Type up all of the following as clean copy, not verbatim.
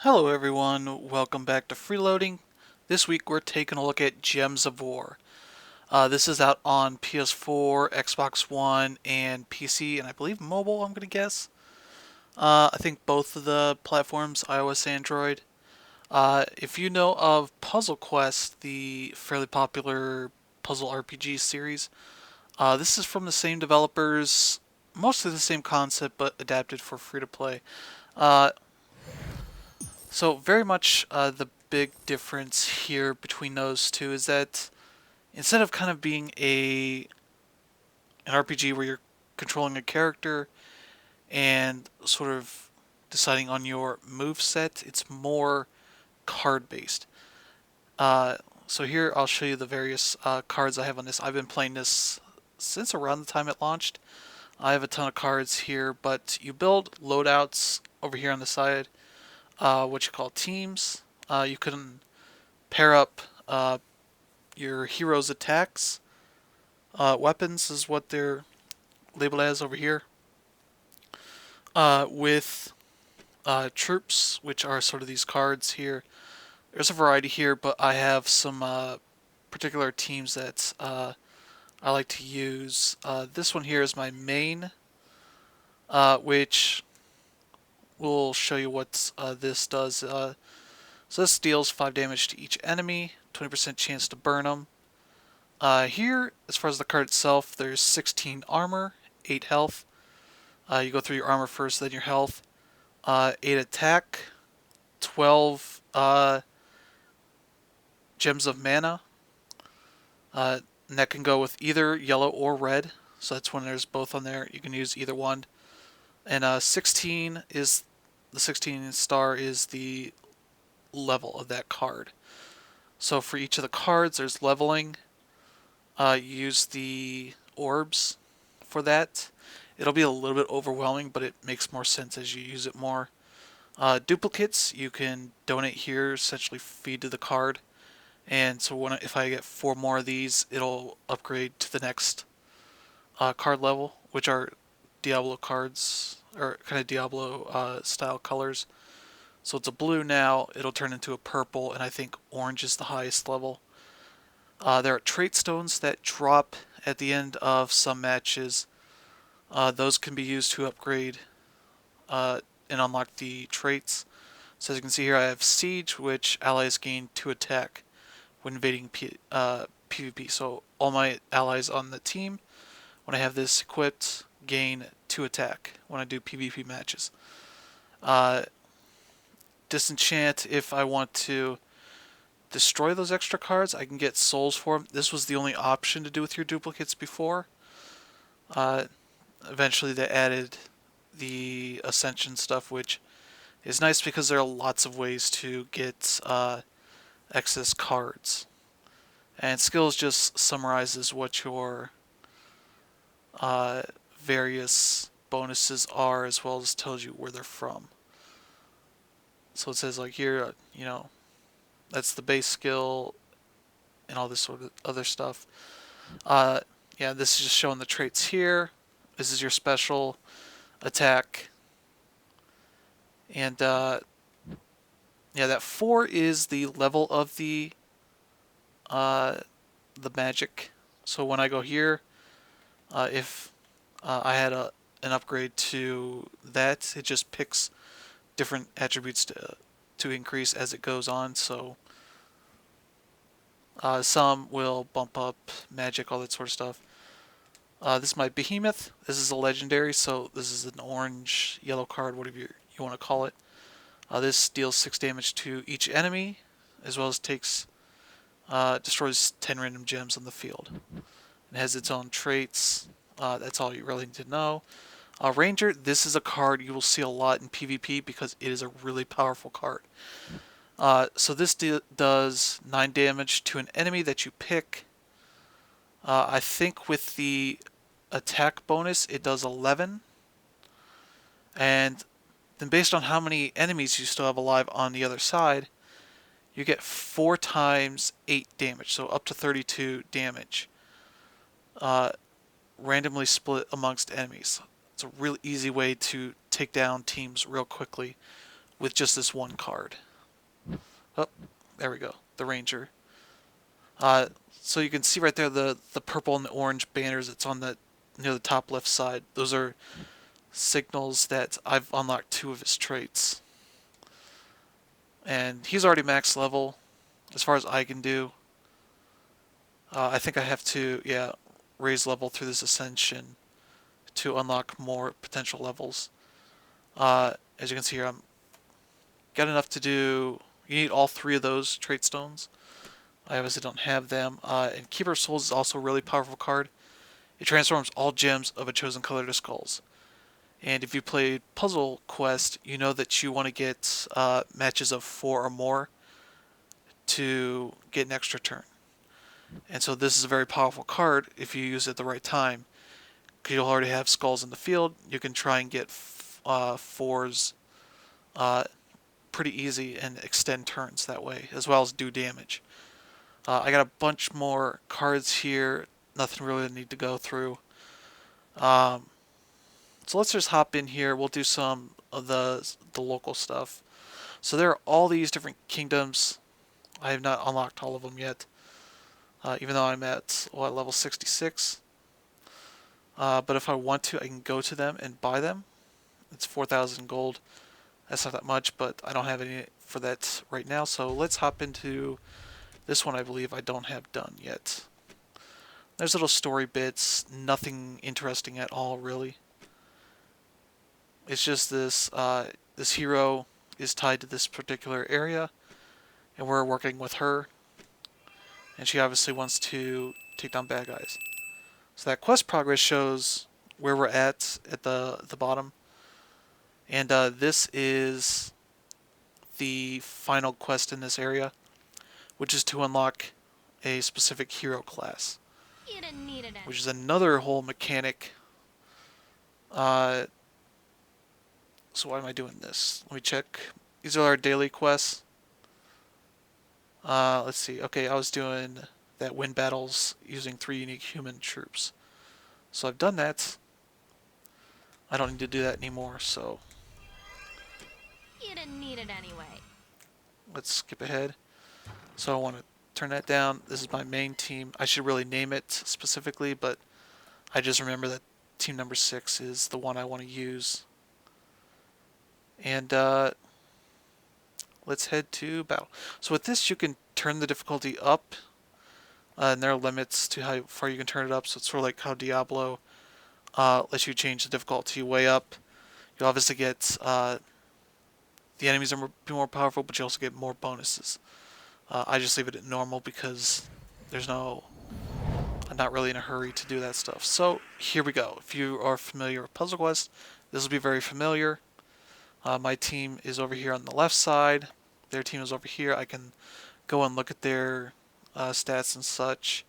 Hello everyone, welcome back to Freeloading. This week we're taking a look at Gems of War. This is out on PS4, Xbox One, and PC, and I believe mobile, I'm going to guess. I think both of the platforms, iOS, Android. If you know of Puzzle Quest, the fairly popular puzzle RPG series, this is from the same developers, mostly the same concept, but adapted for free to play. Uh, So very much the big difference here between those two is that instead of kind of being an RPG where you're controlling a character and sort of deciding on your move set, it's more card based. Uh, so here I'll show you the various cards I have on this. I've been playing this since around the time it launched. I have a ton of cards here, but you build loadouts over here on the side, what you call teams. You can pair up your hero's attacks. Weapons is what they're labeled as over here. With troops, which are sort of these cards here. There's a variety here, but I have some particular teams that I like to use. This one here is my main, which will show you what this does. So this deals 5 damage to each enemy, 20% chance to burn them. Here, as far as the card itself, there's 16 armor, 8 health. You go through your armor first, then your health. 8 attack, 12 gems of mana. And that can go with either yellow or red. So that's when there's both on there. You can use either one. And 16 is the 16 star is the level of that card. So for each of the cards, there's leveling. You use the orbs for that. It'll be a little bit overwhelming, but it makes more sense as you use it more. Duplicates, you can donate here, essentially feed to the card. And so if I get 4 more of these, it'll upgrade to the next card level, which are Diablo cards, or kind of Diablo style colors. So it's a blue now, it'll turn into a purple, and I think orange is the highest level. There are trait stones that drop at the end of some matches. Those can be used to upgrade and unlock the traits. So as you can see here, I have Siege, which allies gain 2 attack when invading PvP. So all my allies on the team, when I have this equipped, gain 2 attack when I do PvP matches. Uh, Disenchant, if I want to destroy those extra cards, I can get souls for them. This was the only option to do with your duplicates before. Uh, Eventually they added the Ascension stuff, which is nice because there are lots of ways to get excess cards. And skills just summarizes what your uh, various bonuses are, as well as tells you where they're from. So it says like here, that's the base skill and all this sort of other stuff. Uh, yeah, this is just showing the traits here. This is your special attack. And yeah, that 4 is the level of uh, the magic. So when I go here, if I had an upgrade to that, it just picks different attributes to increase as it goes on. So some will bump up magic, all that sort of stuff. This is my behemoth. This is a legendary, so this is an orange, yellow card, whatever you want to call it. This deals 6 damage to each enemy, as well as destroys 10 random gems on the field. It has its own traits. That's all you really need to know. Ranger, this is a card you will see a lot in PvP because it is a really powerful card. So this does 9 damage to an enemy that you pick. I think with the attack bonus, it does 11. And then based on how many enemies you still have alive on the other side, you get 4 times 8 damage, so up to 32 damage. Randomly split amongst enemies. It's a real easy way to take down teams real quickly with just this one card. Oh, there we go, the Ranger. So you can see right there the purple and the orange banners that's on the near the top left side. Those are signals that I've unlocked 2 of his traits. And he's already max level as far as I can do. I think I have to, yeah, raise level through this ascension to unlock more potential levels. As you can see here, I'm got enough to do. You need all 3 of those trait stones. I obviously don't have them. And Keeper of Souls is also a really powerful card. It transforms all gems of a chosen color to skulls. And if you played Puzzle Quest, you know that you want to get matches of 4 or more to get an extra turn. And so this is a very powerful card if you use it at the right time. Because you'll already have skulls in the field. You can try and get 4s pretty easy and extend turns that way, as well as do damage. I got a bunch more cards here. Nothing really to need to go through. So let's just hop in here. We'll do some of the local stuff. So there are all these different kingdoms. I have not unlocked all of them yet, even though I'm at level 66. But if I want to, I can go to them and buy them. It's 4,000 gold. That's not that much, but I don't have any for that right now. So let's hop into this one. I believe I don't have done yet. There's little story bits, nothing interesting at all, really. It's just this this hero is tied to this particular area, and we're working with her, and she obviously wants to take down bad guys. So that quest progress shows where we're at the bottom, and this is the final quest in this area, which is to unlock a specific hero class, which is another whole mechanic. So why am I doing this? Let me check. These are our daily quests. Let's see. Okay, I was doing that win battles using 3 unique human troops. So I've done that. I don't need to do that anymore, so You didn't need it anyway. let's skip ahead. So I want to turn that down. This is my main team. I should really name it specifically, but I just remember that team number 6 is the one I want to use. And let's head to battle. So with this, you can turn the difficulty up, and there are limits to how far you can turn it up. So it's sort of like how Diablo lets you change the difficulty way up. You obviously get the enemies are more powerful, but you also get more bonuses. I just leave it at normal because there's no. I'm not really in a hurry to do that stuff. So here we go. If you are familiar with Puzzle Quest, this will be very familiar. My team is over here on the left side. Their team is over here. I can go and look at their stats and such.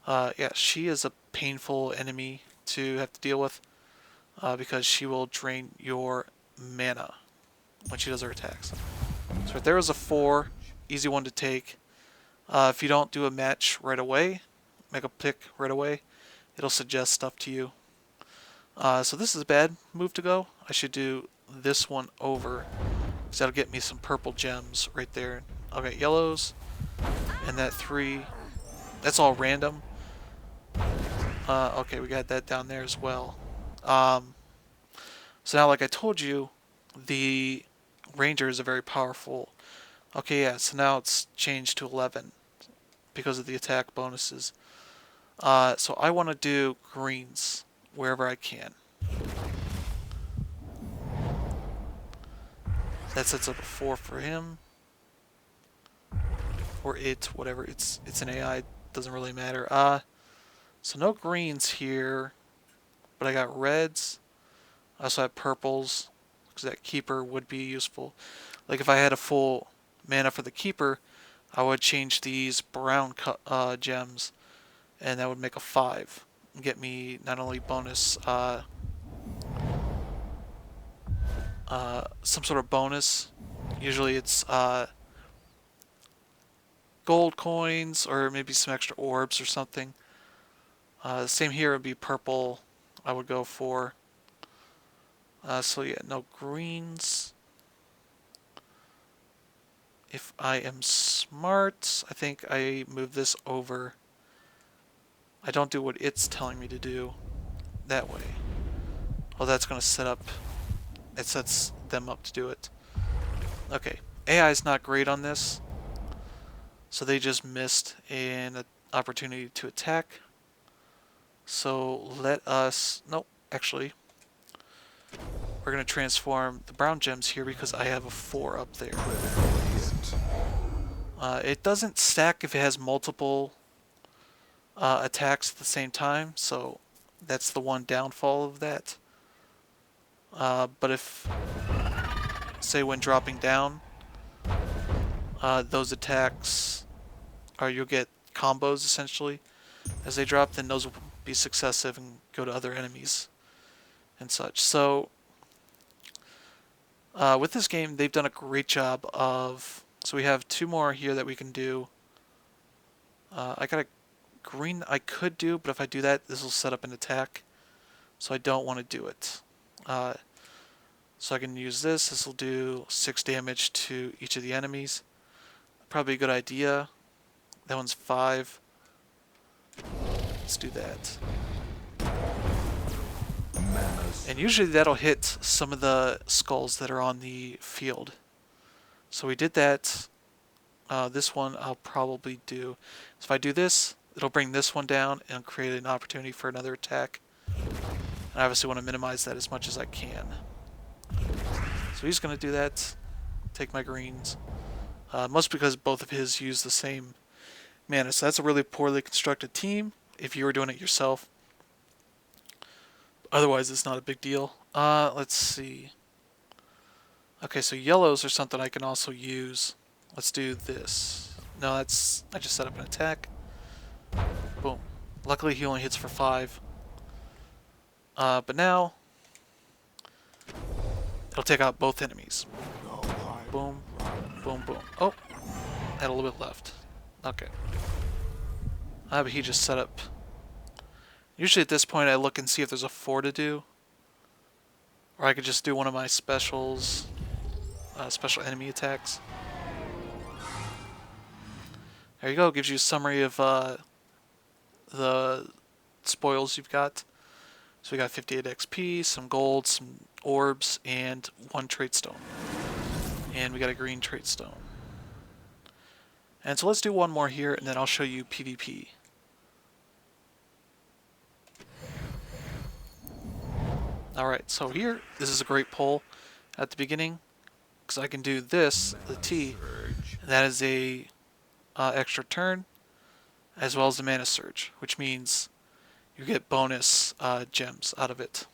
Yeah, she is a painful enemy to have to deal with because she will drain your mana when she does her attacks. So right there is a 4, easy one to take. If you don't do a match right away, make a pick right away, it'll suggest stuff to you. So this is a bad move to go. I should do this one over, because that'll get me some purple gems right there. I'll get yellows, and that 3, that's all random. Okay, we got that down there as well. So now, like I told you, the Ranger is a very powerful. Okay, yeah, so now it's changed to 11 because of the attack bonuses. So I want to do greens wherever I can. That sets up a 4 for him. Or it, whatever. It's an AI, doesn't really matter. So no greens here, but I got reds. I also have purples, because that keeper would be useful. Like if I had a full mana for the keeper, I would change these brown gems, and that would make a 5. Get me not only bonus, some sort of bonus. Usually it's gold coins or maybe some extra orbs or something. Same here would be purple. I would go for. So yeah, no greens. if I am smart, I think I move this over. I don't do what it's telling me to do that way. Oh, that's going to set up. It sets them up to do it. Okay. AI is not great on this, so they just missed an opportunity to attack. So let us... Nope, actually. We're going to transform the brown gems here because I have a 4 up there. It doesn't stack if it has multiple attacks at the same time, so that's the one downfall of that. But if, say when dropping down, those attacks, or you'll get combos essentially as they drop, then those will be successive and go to other enemies and such. So with this game, they've done a great job of... So we have 2 more here that we can do. I got a green I could do, but if I do that, this will set up an attack. So I don't want to do it. So I can use this. This will do 6 damage to each of the enemies. Probably a good idea. That one's 5. Let's do that. And usually that'll hit some of the skulls that are on the field. So we did that. This one I'll probably do. So if I do this, it'll bring this one down and create an opportunity for another attack. And I obviously want to minimize that as much as I can. So he's going to do that. Take my greens. Mostly because both of his use the same mana. So that's a really poorly constructed team if you were doing it yourself. Otherwise, it's not a big deal. Let's see. Okay, so yellows are something I can also use. Let's do this. No, that's... I just set up an attack. Boom. Luckily, he only hits for 5. But now... it'll take out both enemies. Boom. Boom, boom. Oh! Had a little bit left. Okay. But he just set up... Usually at this point, I look and see if there's a 4 to do. Or I could just do one of my specials... special enemy attacks. There you go. Gives you a summary of the spoils you've got. So we got 58 XP, some gold, some orbs, and 1 trait stone. And we got a green trait stone. And so let's do one more here, and then I'll show you PvP. Alright, so here, this is a great pull at the beginning, because I can do this, the T, and that is a extra turn, as well as the mana surge, which means you get bonus gems out of it.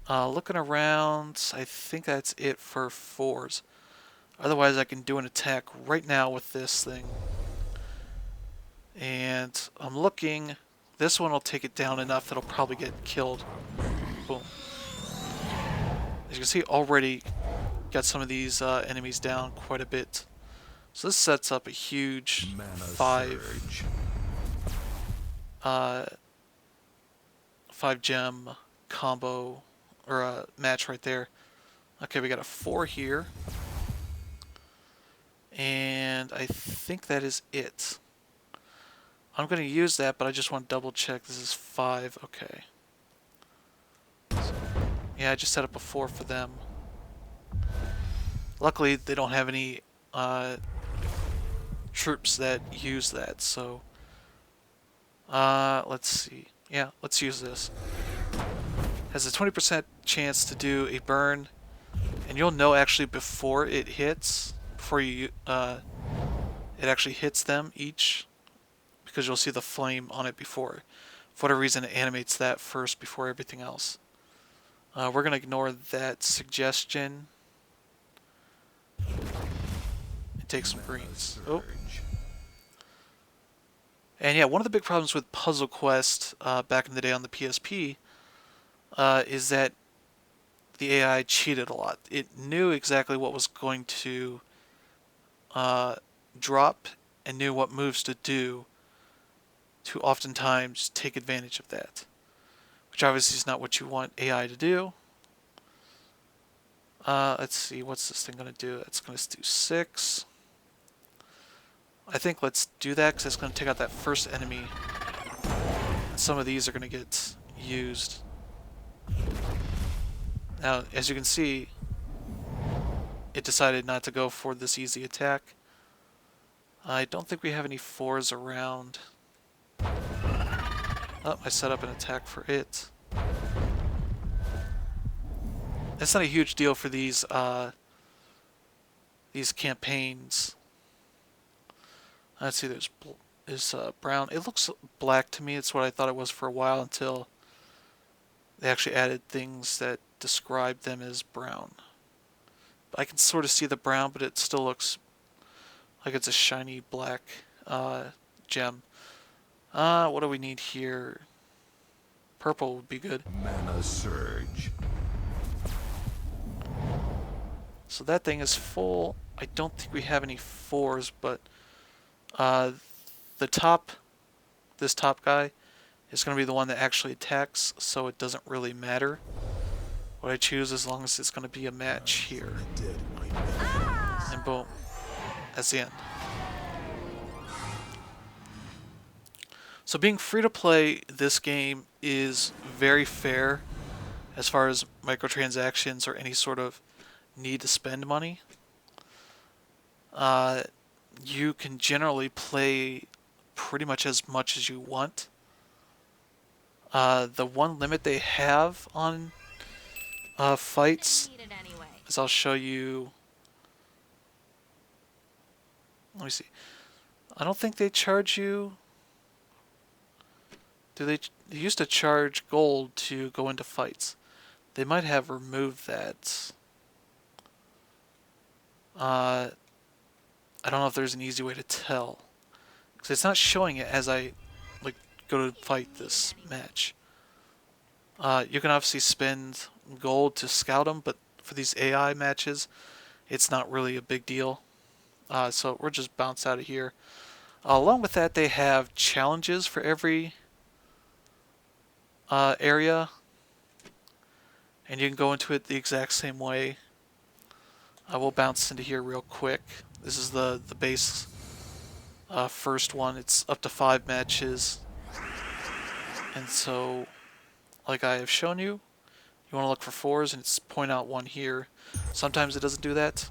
Looking around, I think that's it for 4s. Otherwise, I can do an attack right now with this thing. And I'm looking... This one will take it down enough that it'll probably get killed. Boom. As you can see, already got some of these enemies down quite a bit. So this sets up a huge 5 gem combo, or a match right there. Okay, we got a 4 here. And I think that is it. I'm going to use that, but I just want to double check. This is 5. Okay. So, yeah, I just set up a 4 for them. Luckily, they don't have any troops that use that, so... let's see. Yeah, let's use this. Has a 20% chance to do a burn, and you'll know actually before it hits, before you it actually hits them each, because you'll see the flame on it before. For whatever reason, it animates that first before everything else. We're going to ignore that suggestion and take some greens. Oh. And yeah, one of the big problems with Puzzle Quest back in the day on the PSP is that the AI cheated a lot. It knew exactly what was going to drop and knew what moves to do to oftentimes take advantage of that, which obviously is not what you want AI to do. Let's see, what's this thing gonna do? It's gonna do 6. I think let's do that because it's gonna take out that first enemy. And some of these are gonna get used. Now, as you can see, it decided not to go for this easy attack. I don't think we have any 4s around. Oh, I set up an attack for it. It's not a huge deal for these campaigns. Let's see, there's brown. It looks black to me. It's what I thought it was for a while until they actually added things that describe them as brown. I can sort of see the brown, but it still looks like it's a shiny black gem. What do we need here? Purple would be good. Mana surge. So that thing is full. I don't think we have any 4s, but this top guy is going to be the one that actually attacks, so it doesn't really matter what I choose as long as it's going to be a match here. And boom, that's the end. So being free to play this game is very fair as far as microtransactions or any sort of need to spend money. You can generally play pretty much as you want. The one limit they have on fights, Need it anyway. as I'll show you. Let me see. I don't think they charge you. Do they? They used to charge gold to go into fights. They might have removed that. I don't know if there's an easy way to tell, because it's not showing it as I go to fight this match. You can obviously spend gold to scout them, but for these AI matches, it's not really a big deal. So we'll just bounce out of here. Along with that, they have challenges for every area, and you can go into it the exact same way. I will bounce into here real quick. This is the base first one. It's up to 5 matches, and so like I have shown you, you want to look for 4s, and it's point out 1 here. Sometimes it doesn't do that.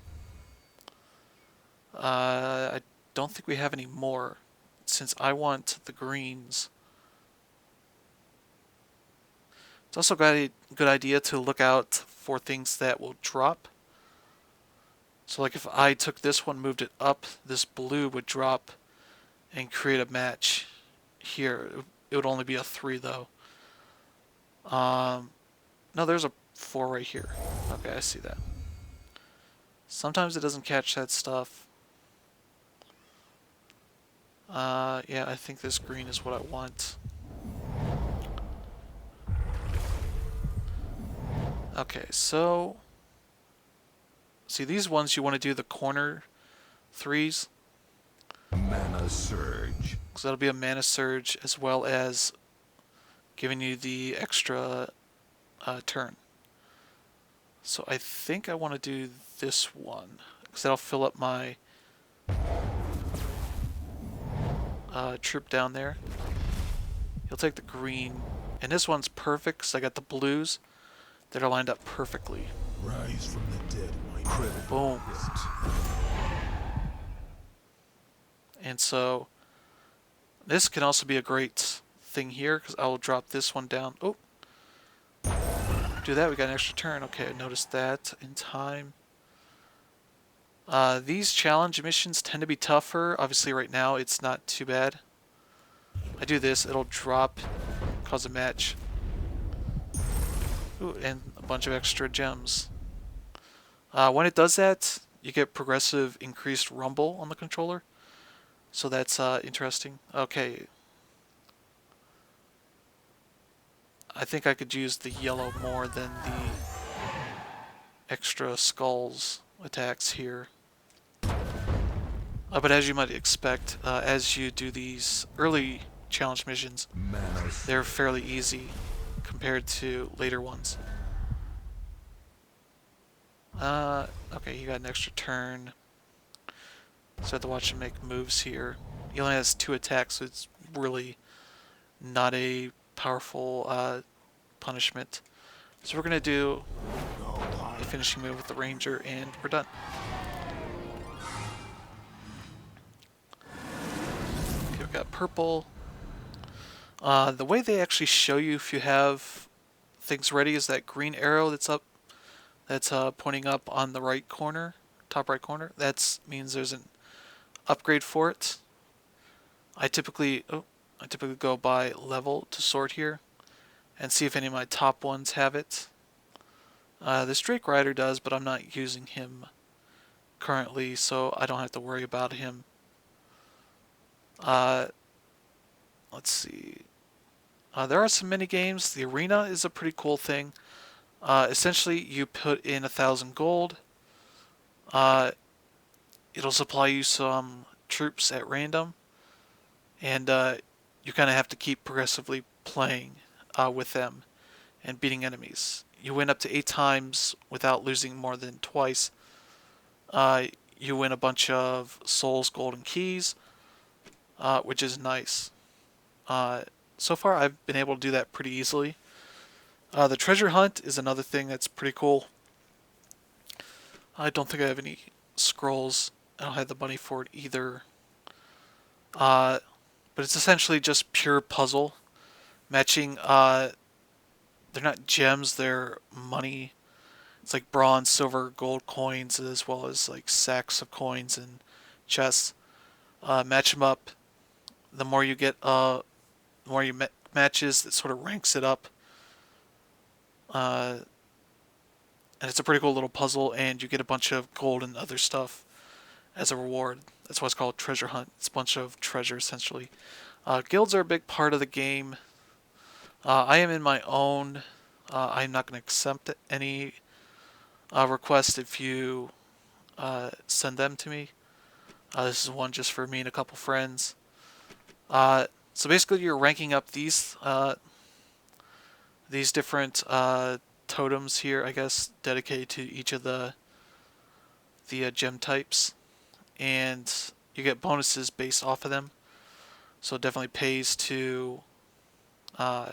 I don't think we have any more, since I want the greens. It's also a good idea to look out for things that will drop. So like if I took this one, moved it up, this blue would drop and create a match here. It would only be a 3 though. No, there's a 4 right here. Okay, I see that. Sometimes it doesn't catch that stuff. Yeah, I think this green is what I want. Okay, so see, these ones you want to do the corner 3s, Mana surge. because that'll be a mana surge as well as giving you the extra turn. So I think I want to do this one, because that'll fill up my troop down there. You'll take the green, and this one's perfect because I got the blues that are lined up perfectly. Rise from the dead, my critical Boom. hit. And so this can also be a great thing here, because I will drop this one down. Oh, do that, we got an extra turn. Okay, I noticed that in time. These challenge missions tend to be tougher. Obviously right now it's not too bad. I do this, it'll drop, cause a match. Ooh, and a bunch of extra gems. When it does that, you get progressive increased rumble on the controller. So that's interesting. Okay. I think I could use the yellow more than the extra skulls attacks here. But as you might expect, as you do these early challenge missions, Mana they're fairly easy compared to later ones. Okay, he got an extra turn. So I have to watch him make moves here. He only has 2 attacks, so it's really not a powerful punishment. So we're going to do a finishing move with the Ranger, and we're done. Okay, we got purple. The way they actually show you if you have things ready is that green arrow that's up, that's pointing up on the right corner, top right corner. That means there's an upgrade for it. I typically go by level to sort here and see if any of my top ones have it. This Drake Rider does, but I'm not using him currently, so I don't have to worry about him. Uh, let's see. There are some mini games. The arena is a pretty cool thing. Essentially, you put in 1,000 gold. Uh, it'll supply you some troops at random, and you kind of have to keep progressively playing with them and beating enemies. You win up to 8 times without losing more than twice. Uh, you win a bunch of souls, gold, and keys, which is nice. Uh, so far, I've been able to do that pretty easily. The treasure hunt is another thing that's pretty cool. I don't think I have any scrolls. I don't have the money for it either. Uh, but it's essentially just pure puzzle matching. They're not gems; they're money. It's like bronze, silver, gold coins, as well as like sacks of coins and chests. Match them up. The more you get, the more you matches, it sort of ranks it up. Uh, and it's a pretty cool little puzzle, and you get a bunch of gold and other stuff as a reward. That's why it's called treasure hunt. It's a bunch of treasure essentially. Guilds are a big part of the game. I am in my own. I'm not going to accept any requests if you send them to me. This is one just for me and a couple friends. So basically, you're ranking up these different totems here, I guess, dedicated to each of the gem types, and you get bonuses based off of them. So it definitely pays to, uh,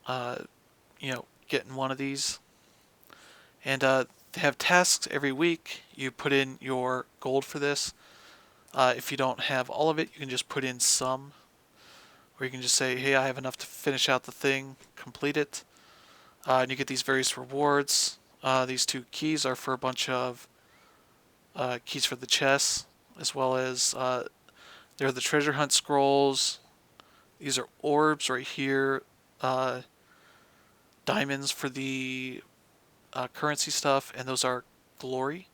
uh, get in one of these. And they have tasks every week. You put in your gold for this. If you don't have all of it, you can just put in some. Or you can just say, hey, I have enough to finish out the thing, complete it. And you get these various rewards. These 2 keys are for a bunch of keys for the chests, as well as they're the treasure hunt scrolls. These are orbs right here. Diamonds for the currency stuff, and those are glory.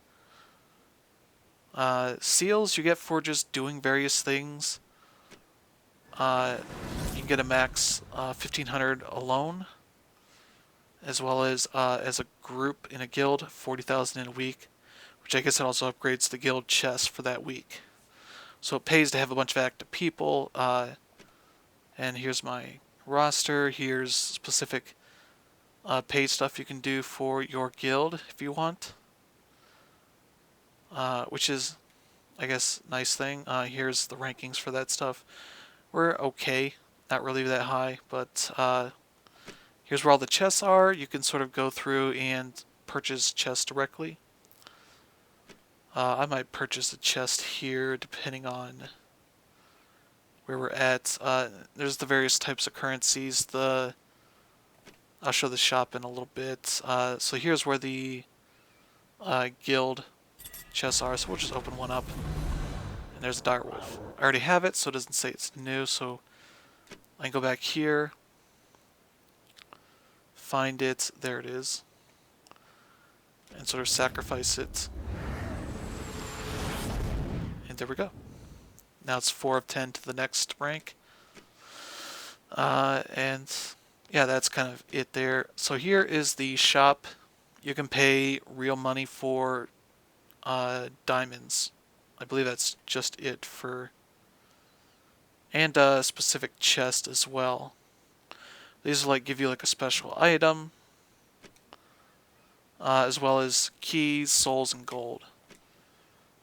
Seals you get for just doing various things. You can get a max 1,500 alone, as well as a group in a guild, 40,000 in a week, which I guess it also upgrades the guild chest for that week. So it pays to have a bunch of active people. And here's my roster. Here's specific paid stuff you can do for your guild if you want, which is, I guess, nice thing. Here's the rankings for that stuff. We're okay, not really that high, but here's where all the chests are. You can sort of go through and purchase chests directly. I might purchase a chest here depending on where we're at. There's the various types of currencies. I'll show the shop in a little bit. So here's where the guild chests are. So we'll just open one up. And there's a direwolf. I already have it, so it doesn't say it's new. So I can go back here, find it. There it is. And sort of sacrifice it. And there we go. Now it's 4 of 10 to the next rank. And yeah, that's kind of it there. So here is the shop. You can pay real money for diamonds. I believe that's just it for... And a specific chest as well. These like give you like a special item. as well as keys, souls, and gold.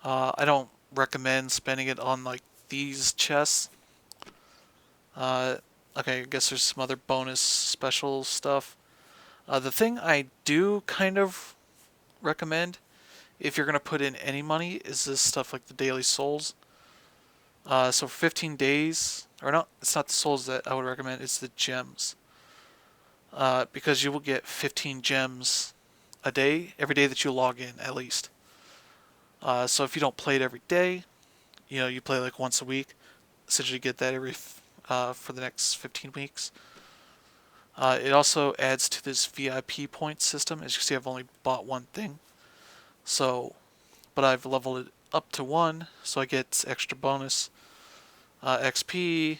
I don't recommend spending it on like these chests. Uh, okay, I guess there's some other bonus special stuff. The thing I do kind of recommend, if you're gonna put in any money, is this stuff like the daily souls. So for 15 days, or no, it's not the souls that I would recommend, it's the gems. Because you will get 15 gems a day, every day that you log in, at least. So if you don't play it every day, you play like once a week, essentially get that for the next 15 weeks. It also adds to this VIP point system. As you can see, I've only bought one thing. So, but I've leveled it up to 1, so I get extra bonus XP,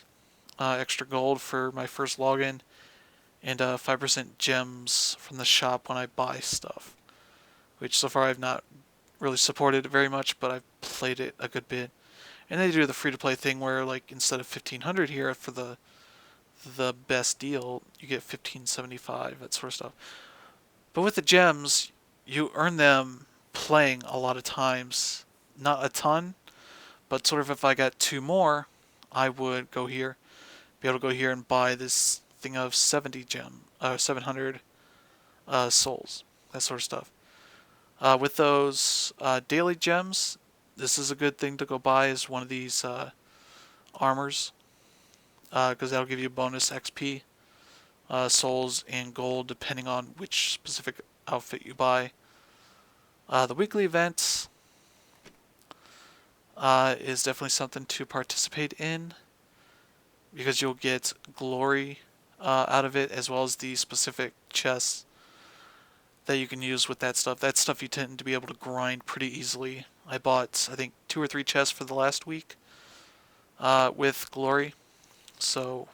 extra gold for my first login, and 5% gems from the shop when I buy stuff. Which so far I've not really supported it very much, but I've played it a good bit. And they do the free-to-play thing where, like, instead of 1,500 here for the best deal, you get 1,575, that sort of stuff. But with the gems, you earn them playing a lot of times. Not a ton, but sort of if I got 2 more, I would be able to go here and buy this thing of 700 souls, that sort of stuff. With those daily gems, this is a good thing to go buy is one of these armors, because that'll give you bonus XP, souls, and gold depending on which specific outfit you buy. The weekly events is definitely something to participate in because you'll get glory out of it, as well as the specific chests that you can use with that stuff. That stuff you tend to be able to grind pretty easily. I bought, I think, 2 or 3 chests for the last week with glory. So,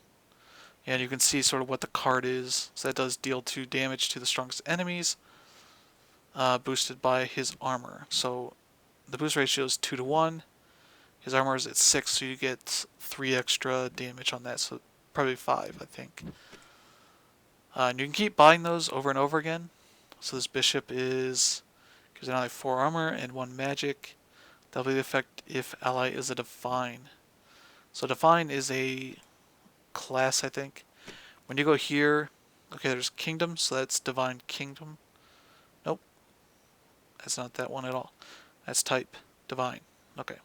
and you can see sort of what the card is. So that does deal 2 damage to the strongest enemies, boosted by his armor. So the boost ratio is 2 to 1. His armor is at 6, so you get 3 extra damage on that. So probably 5, I think. And you can keep buying those over and over again. So this bishop gives an ally 4 armor and 1 magic. That'll be the effect if ally is a divine. So divine is a class, I think. When you go here, okay, there's kingdom, so that's divine kingdom. Nope, that's not that one at all. That's type divine. Okay.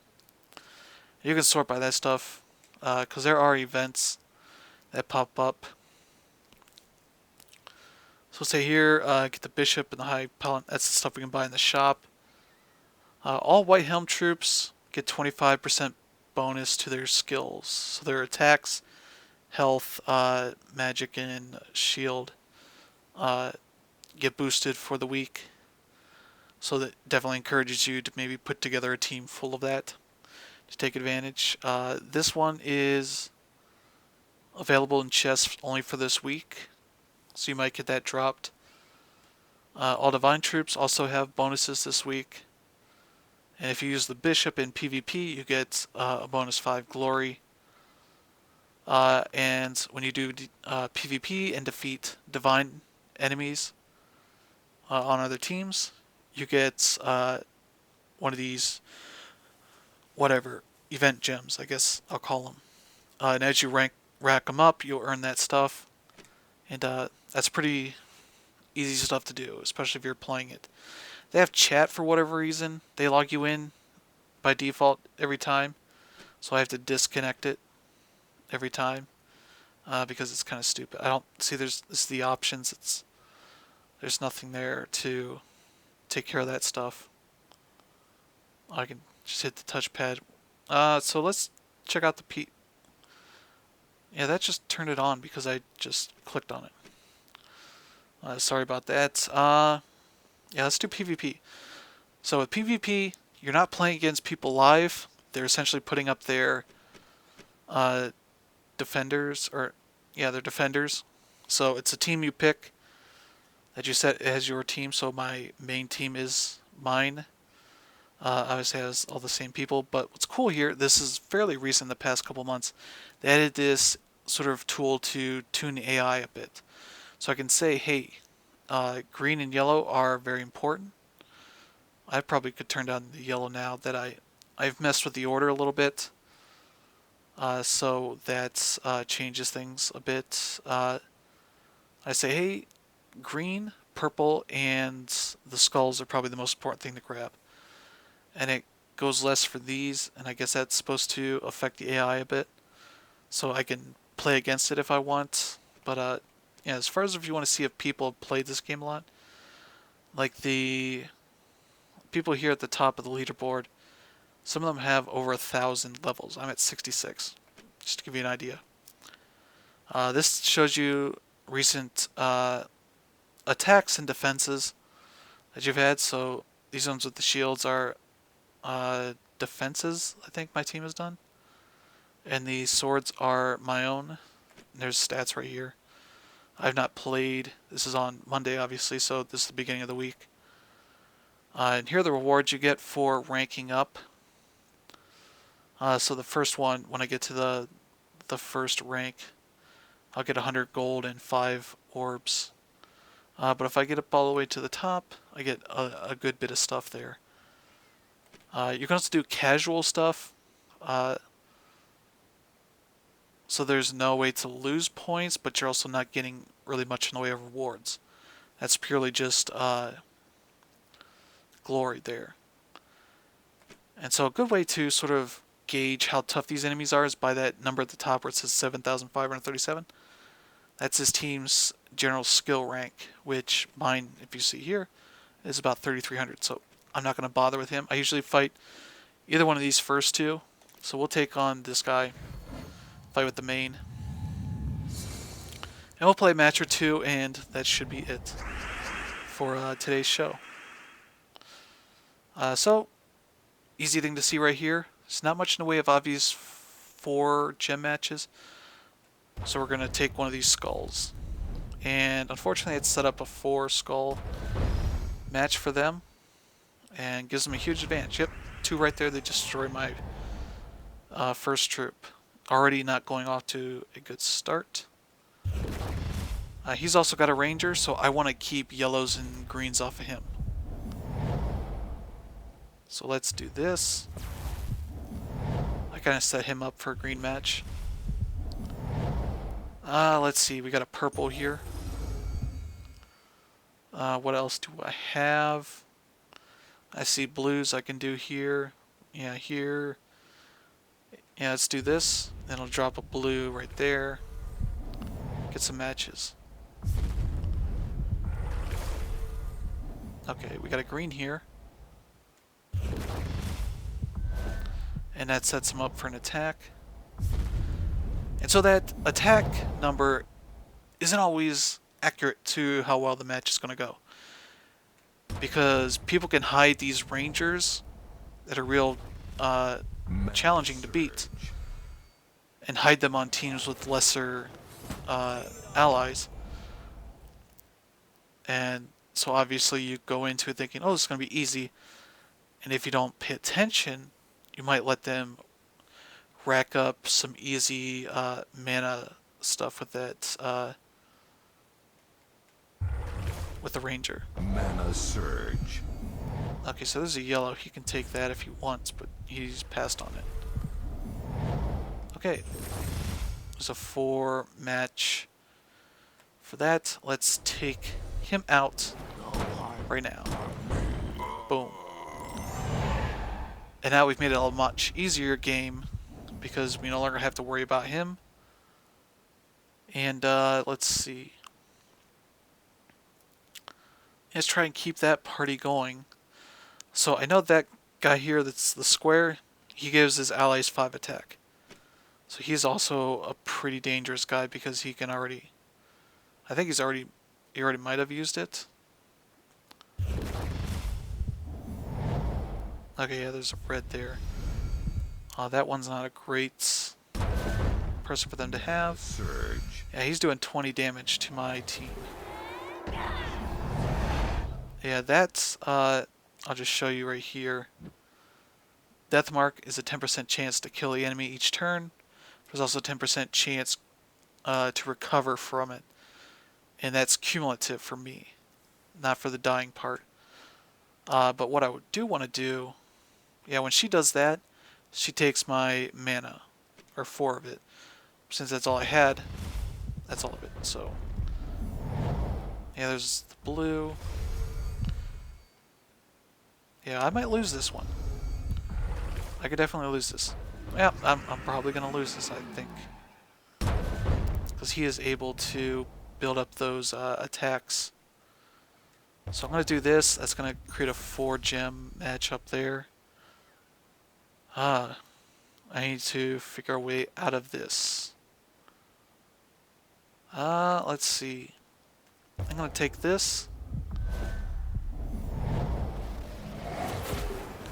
You can sort by that stuff, because there are events that pop up. So say here, get the bishop and the high paladin. That's the stuff we can buy in the shop. All white helm troops get 25% bonus to their skills. So their attacks, health, magic, and shield get boosted for the week. So that definitely encourages you to maybe put together a team full of that to take advantage. This one is available in chests only for this week, so you might get that dropped. All divine troops also have bonuses this week. And if you use the bishop in PvP, you get a bonus 5 glory. And when you do PvP and defeat divine enemies on other teams, you get one of these, whatever, event gems, I guess I'll call them. And as you rack them up, you'll earn that stuff. And that's pretty easy stuff to do, especially if you're playing it. They have chat for whatever reason. They log you in by default every time, so I have to disconnect it every time because it's kind of stupid. I don't see this is the options. There's nothing there to take care of that stuff. I can just hit the touchpad. So let's check out the Yeah, that just turned it on because I just clicked on it. Sorry about that. Yeah, let's do PvP. So with PvP, you're not playing against people live. They're essentially putting up their defenders, they're defenders. So it's a team you pick that you set as your team. So my main team is mine. Obviously has all the same people, but what's cool here, this is fairly recent, the past couple months, they added this sort of tool to tune the AI a bit. So I can say, hey, green and yellow are very important. I probably could turn down the yellow now that I've messed with the order a little bit. So that changes things a bit. I say, hey, green, purple, and the skulls are probably the most important thing to grab. And it goes less for these, and I guess that's supposed to affect the AI a bit. So I can play against it if I want. But yeah, as far as if you want to see if people have played this game a lot, like the people here at the top of the leaderboard, some of them have over 1,000 levels. I'm at 66, just to give you an idea. This shows you recent attacks and defenses that you've had. So these ones with the shields are defenses, I think my team has done. And the swords are my own. There's stats right here. I've not played. This is on Monday, obviously, so this is the beginning of the week. And here are the rewards you get for ranking up. So the first one, when I get to the first rank, I'll get 100 gold and 5 orbs. But if I get up all the way to the top, I get a good bit of stuff there. You can also do casual stuff. So there's no way to lose points, but you're also not getting really much in the way of rewards. That's purely just glory there. And so a good way to sort of gauge how tough these enemies are is by that number at the top where it says 7,537. That's his team's general skill rank, which mine, if you see here, is about 3,300. So I'm not going to bother with him. I usually fight either one of these first two. So we'll take on this guy, fight with the main. And we'll play a match or two, and that should be it for today's show. So, easy thing to see right here. It's not much in the way of obvious 4 gem matches. So we're going to take one of these skulls. And unfortunately it's set up a 4 skull match for them. And gives them a huge advantage. Yep, 2 right there. They destroy my first troop. Already not going off to a good start. He's also got a ranger, so I want to keep yellows and greens off of him. So let's do this. I kind of set him up for a green match. Let's see, we got a purple here. What else do I have? I see blues I can do here. Yeah, here. Yeah, let's do this. Then I'll drop a blue right there. Get some matches. Okay, we got a green here. And that sets him up for an attack. And so that attack number isn't always accurate to how well the match is going to go. Because people can hide these rangers that are real challenging to beat. And hide them on teams with lesser allies. And so obviously you go into it thinking, oh, this is going to be easy. And if you don't pay attention, you might let them rack up some easy mana stuff with that, with the ranger. Mana surge. Okay, so there's a yellow. He can take that if he wants, but he's passed on it. Okay, there's a 4 match for that. Let's take him out right now. Boom. And now we've made it a much easier game because we no longer have to worry about him. And let's see. Let's try and keep that party going. So I know that guy here that's the square, he gives his allies 5 attack. So he's also a pretty dangerous guy because he can already, I think he already might have used it. Okay, yeah, there's a red there. That one's not a great person for them to have. Surge. Yeah, he's doing 20 damage to my team. Yeah, that's, I'll just show you right here. Death Mark is a 10% chance to kill the enemy each turn. There's also a 10% chance to recover from it. And that's cumulative for me. not for the dying part. But what I do want to do, yeah, when she does that, she takes my mana, or 4 of it. Since that's all I had, that's all of it. So, yeah, there's the blue. Yeah, I might lose this one. I could definitely lose this. Yeah, I'm probably going to lose this, I think. Because he is able to build up those attacks. So I'm going to do this. That's going to create a 4-gem match up there. I need to figure a way out of this. Let's see. I'm going to take this.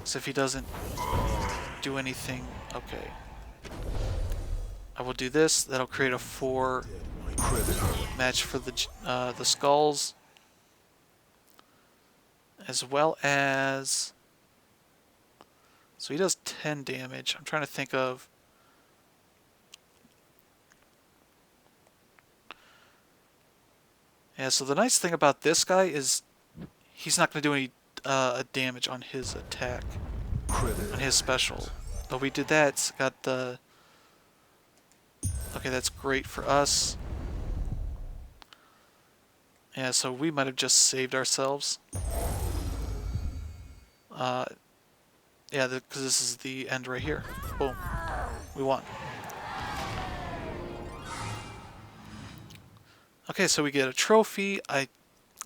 So if he doesn't do anything, okay. I will do this. That'll create a 4 match for the skulls, as well as. So he does 10 damage. I'm trying to think of. Yeah. So the nice thing about this guy is he's not going to do any damage on his attack, on his special. But we did that. It's got the. Okay, that's great for us. Yeah, so we might have just saved ourselves. Yeah, because this is the end right here. Boom. We won. Okay, so we get a trophy. I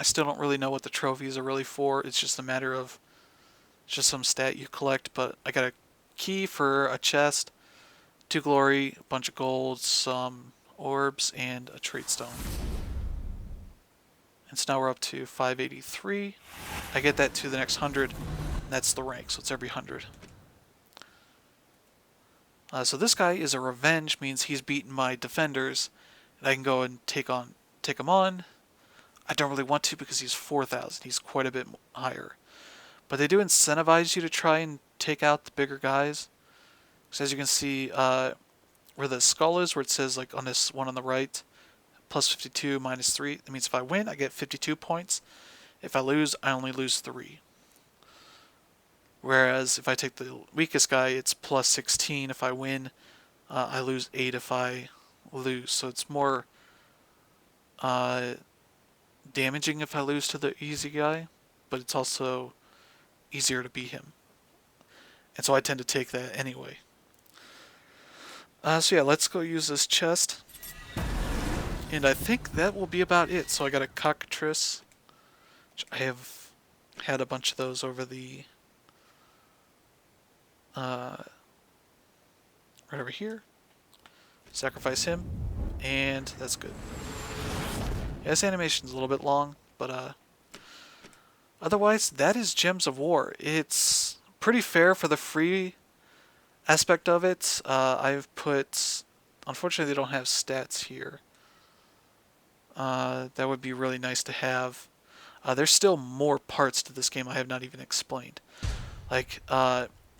still don't really know what the trophies are really for. It's just a matter of just some stat you collect. But I got a key for a chest, 2 glory, a bunch of gold, some orbs, and a trait stone. And so now we're up to 583. I get that to the next 100. That's the rank, so it's every 100. So this guy is a revenge, means he's beaten my defenders, and I can go and take him on. I don't really want to because he's 4,000. He's quite a bit higher. But they do incentivize you to try and take out the bigger guys. So as you can see, where the skull is, where it says like on this one on the right, plus 52, minus 3. That means if I win, I get 52 points. If I lose, I only lose 3. Whereas if I take the weakest guy, it's plus 16 if I win. I lose 8 if I lose. So it's more damaging if I lose to the easy guy, but it's also easier to beat him. And so I tend to take that anyway. So yeah, let's go use this chest. And I think that will be about it. So I got a cockatrice, which I have had a bunch of those over the right over here. Sacrifice him, and that's good. Yeah, this animation's a little bit long, but otherwise that is Gems of War. It's pretty fair for the free aspect of it. I've put, unfortunately they don't have stats here. That would be really nice to have. There's still more parts to this game I have not even explained. Like,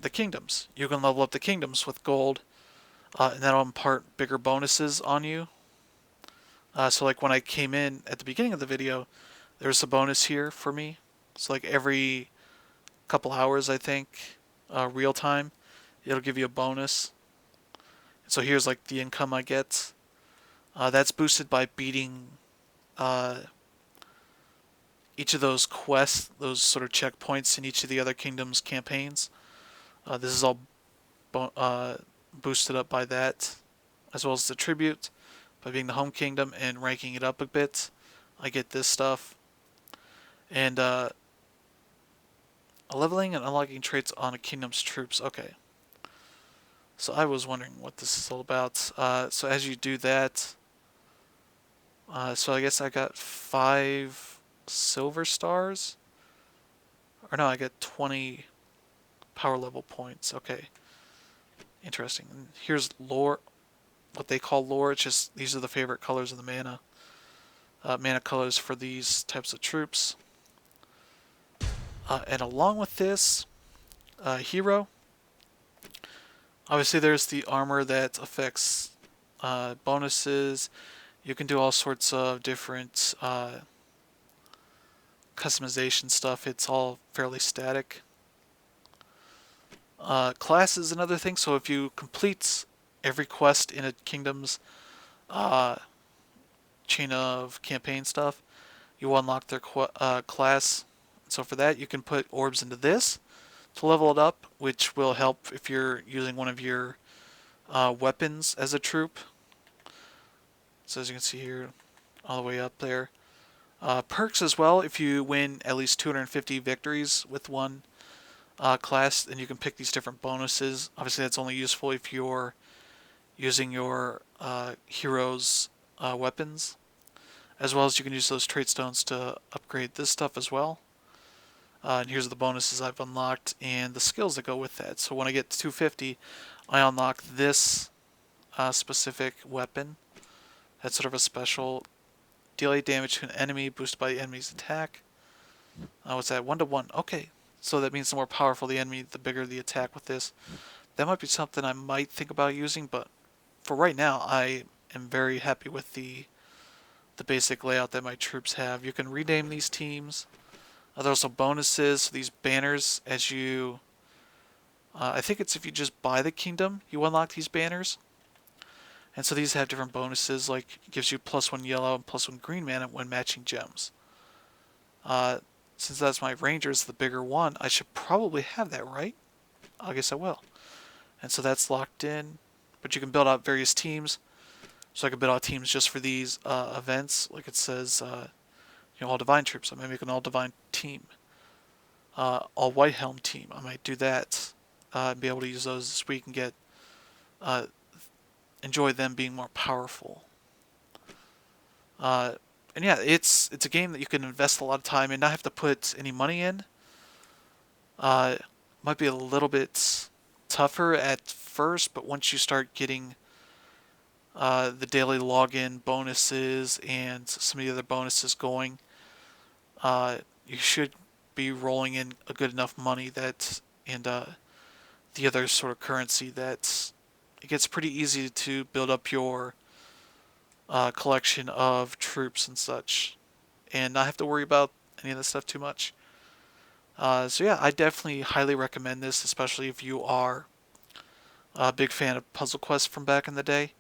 the kingdoms. You can level up the kingdoms with gold, and that'll impart bigger bonuses on you. So like when I came in at the beginning of the video, there's a bonus here for me. So like every couple hours, I think, real time, it'll give you a bonus. So here's like the income I get. That's boosted by beating each of those quests, those sort of checkpoints in each of the other kingdoms' campaigns. This is all boosted up by that, as well as the tribute. By being the home kingdom and ranking it up a bit, I get this stuff. And leveling and unlocking traits on a kingdom's troops. Okay. So I was wondering what this is all about. So as you do that, so I guess I got 5 silver stars. Or no, I got 20 power level points. Okay. Interesting. And here's lore. What they call lore. It's just these are the favorite colors of the mana. Mana colors for these types of troops. And along with this, hero. Obviously, there's the armor that affects bonuses. You can do all sorts of different customization stuff, it's all fairly static. Class is another thing, so if you complete every quest in a kingdom's uh, chain of campaign stuff, you unlock their class. So for that, you can put orbs into this to level it up, which will help if you're using one of your weapons as a troop. So as you can see here, all the way up there. Perks as well, if you win at least 250 victories with one class, then you can pick these different bonuses. Obviously, that's only useful if you're using your hero's weapons, as well as you can use those trait stones to upgrade this stuff as well. And here's the bonuses I've unlocked and the skills that go with that. So when I get to 250, I unlock this specific weapon. That's sort of a special. Deal 8 damage to an enemy, boosted by the enemy's attack. What's that? 1 to 1. Okay. So that means the more powerful the enemy, the bigger the attack with this. That might be something I might think about using, but for right now, I am very happy with the basic layout that my troops have. You can rename these teams. There are also bonuses. So these banners, as you... I think it's if you just buy the kingdom, you unlock these banners. And so these have different bonuses, like it gives you +1 yellow and +1 green mana when matching gems. Since that's my Rangers, the bigger one, I should probably have that, right? I guess I will. And so that's locked in. But you can build out various teams. So I can build out teams just for these events. Like it says, all divine troops. I might make an all divine team. All white helm team. I might do that. And be able to use those this week and get enjoy them being more powerful. And yeah, it's a game that you can invest a lot of time and not have to put any money in. Might be a little bit tougher at first, but once you start getting the daily login bonuses and some of the other bonuses going, you should be rolling in a good enough money that and the other sort of currency that it gets pretty easy to build up your collection of troops and such, and not have to worry about any of this stuff too much. So yeah, I definitely highly recommend this, especially if you are a big fan of Puzzle Quest from back in the day.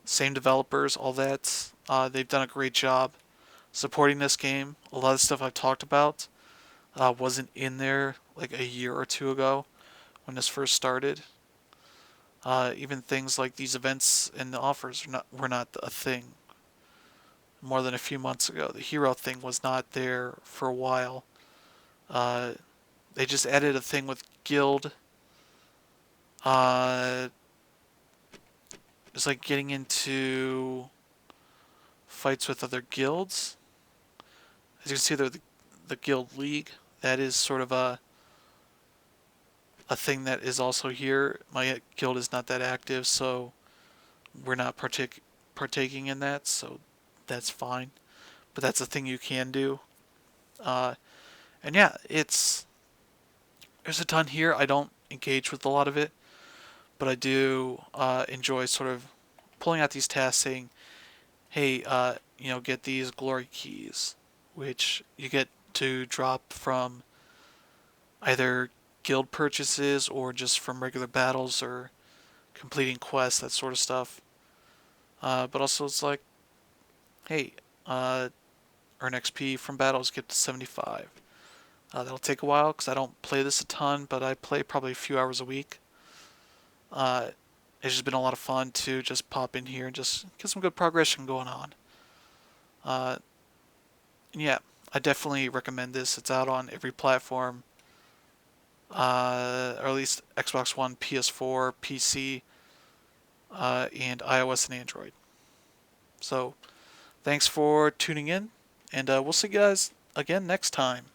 Same developers, all that. They've done a great job supporting this game. A lot of stuff I've talked about wasn't in there like a year or two ago when this first started. Even things like these events and the offers were not a thing more than a few months ago. The hero thing was not there for a while. They just added a thing with guild. It's like getting into fights with other guilds. As you can see, they're the guild league. That is sort of a thing that is also here. My guild is not that active, so we're not partaking in that, so that's fine. But that's a thing you can do. And yeah, there's a ton here. I don't engage with a lot of it, but I do enjoy sort of pulling out these tasks saying, hey, get these glory keys, which you get to drop from either guild purchases or just from regular battles or completing quests, that sort of stuff. But also it's like, hey, earn XP from battles, get to 75. That'll take a while because I don't play this a ton, but I play probably a few hours a week. It's just been a lot of fun to just pop in here and just get some good progression going on. Yeah, I definitely recommend this. It's out on every platform, or at least Xbox One, PS4, PC, and iOS and Android. So, thanks for tuning in, and we'll see you guys again next time.